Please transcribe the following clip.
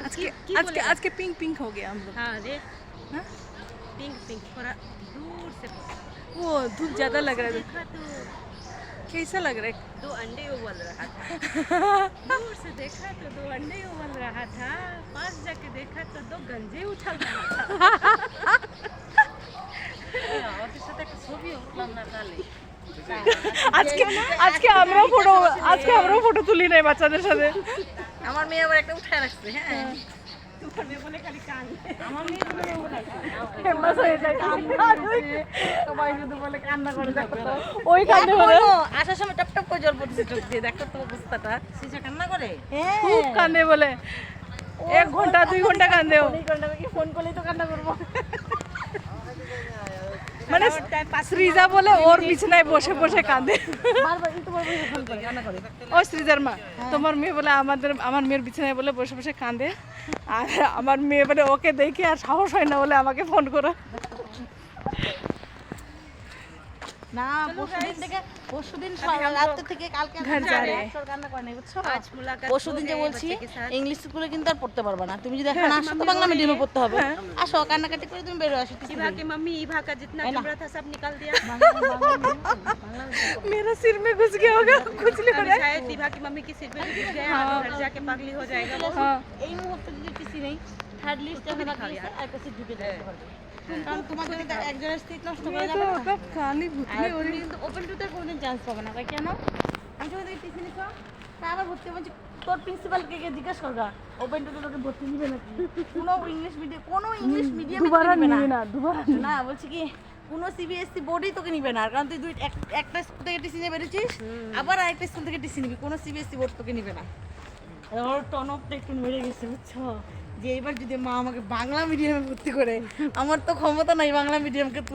आज के आज के पिंक पिंक हो गया हम लोग। हाँ देख, हाँ? पिंक पिंक थोड़ा दूर से वो धूप ज्यादा लग रहा है। देखा तो कैसा लग रहा है? 2 अंडे उबल रहा था। दूर से देखा तो 2 अंडे उबल रहा था, पास जाके देखा तो 2 गंजे उछल रहा था। ওদের সাথে একটা ছবি উঠলাম না তাহলে। আজকে আমরাও ফটো তুলি নাই বাচ্চাদের সাথে। আমার মেয়ে আবার একটা উঠায় রাখছে। হ্যাঁ, তোমার মেয়ে বলে খালি কান্দে। আমার মেয়ে বলে ফেমাস হয়ে যায় সবাই শুধু বলে কান্না করে। দেখো তো ওই কান্দে বলে আসার সময় টপ টপ করে জল পড়তেছে চোখ দিয়ে। দেখো তো অবস্থাটা। সিসা কান্না করে। খুব কান্দে বলে 1 ঘন্টা 2 ঘন্টা কান্দে ও। ফোন করলেই তো কান্না করবো। মানে সৃজা বলে ওর বিছানায় বসে বসে কাঁদে। বারবার তোমার মেয়ে ফোন করে কান্না করে। ও সৃজার মা, তোমার মেয়ে বলে আমার মেয়ের বিছানায় বলে বসে বসে কাঁদে, আর আমার মেয়ে বলে ওকে দেখে আর সাহস হয় না বলে আমাকে ফোন করো। না পরশুদিন রাত থেকে কালকে ঘর যা রে। কান্না করে নাই বুঝছো। পরশুদিন যে বলছি ইংলিশ স্কুলে কিন্তু আর পড়তে পারবে না, তুমি যদি এখন আসো তো বাংলা মিডিয়ামে পড়তে হবে। আসো কান্নাকাটি করে তুমি বেরো আসো। इभा की मम्मी इभा का जितना कमरा था सब निकाल दिया। मेरा सिर में घुस गया होगा खुजली हो अभी रहा है। शायद इभा की मम्मी की सिर में घुस गया, घर जाके पागली हो जाएगा वो। हाँ। এই মুহূর্তে যদি টিসি নেই থার্ড লিস্ট যখন রাখি আর কাছে ঢুকে যেতে পারবে। কারণ তোমার জন্য তো একজনের স্থিতি নষ্ট করে मैं যাবে तो না। कब काली भूतनी हो তুমি रही। কিন্তু ওপেন টুতে কোনোদিন চান্স পাবে না। তাই কেন? আমি যখন থেকে টিসি নিছো তা আবার ভর্তি বলছি তোর প্রিন্সিপালকে গিয়ে জিজ্ঞেস করবা ওপেন টুতে তোকে ভর্তি নিবে নাকি। কোনো ইংলিশ মিডিয়ামে दोबारा নিবে না। नहीं ना दोबारा नहीं। না বলছি কি কোনো সিবিএসসি বোর্ডই তোকে নিবে না, কারণ তুই একটা স্কুল থেকে টিসি নিয়ে বেরিয়েছিস, আবার আরেকটা স্কুল থেকে টিসি নিবি, কোনো সিবিএসসি বোর্ড তোকে নিবে না। ওর টনপটা একটু মেরে গেছে বুঝছো, যে এবার যদি মা আমাকে বাংলা মিডিয়ামে ভর্তি করে, আমার তো ক্ষমতা নাই বাংলা মিডিয়ামকে তোলা।